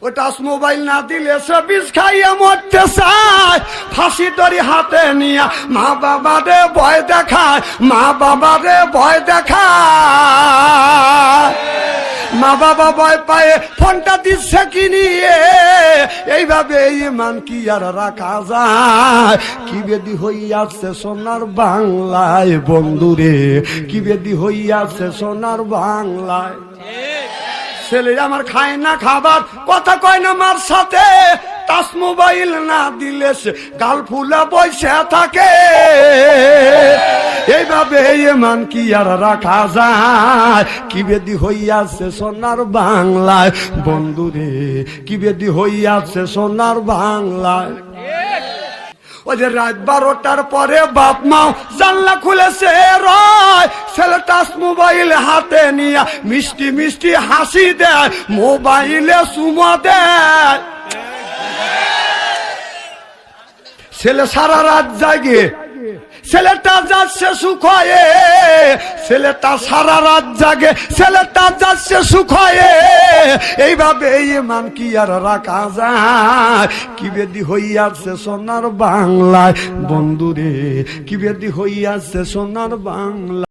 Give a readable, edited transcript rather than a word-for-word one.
ও touch mobile না দিলে সে বিষ খাইয়া মরতে চায়, ফাঁসি দড়ি হাতে নিয়া মা বাবা রে ভয় দেখায়, মা বাবা রে ভয় দেখায়। মা বাবা ভয় পায়ে ফোনটা দিচ্ছে কিনিয়ে, এইভাবে ইমান কি আর রাখা যায়? কি বেদি হইয়াছে সোনার বাংলায় বন্ধুরে, কি বেদি হইয়াছে সোনার বাংলায়। ছেলে আমার খায় না খাবার, কথা কয় না মার সাথে, টাচ মোবাইল না দিলে সে গাল ফুলা বসে থাকে। এইভাবে ইমান কি আর রাখা যায়? কি বেদি হইয়াছে সোনার বাংলায় বন্ধুরে, কি বেদি হইয়াছে সোনার বাংলায়। ওই যে রাত 12টার পরে বাপ মাও জানলা খুলেছে রয়, ছেলে টাচ মোবাইল হাতে নিয়ে মিষ্টি মিষ্টি হাসি দেয়, মোবাইলে চুমা দেয়। ছেলে সারা রাত জাগে, ছেলেটা যাচ্ছে সুখ হয়ে, ছেলেটা সারা রাত জাগে, ছেলেটা যাচ্ছে সুখ হয়ে। এইভাবে ইমান কি আর রাখা যায়? কি বেদি হইয়াছে সোনার বাংলায় বন্ধুরে, কি বেদি হইয়াছে সোনার বাংলা।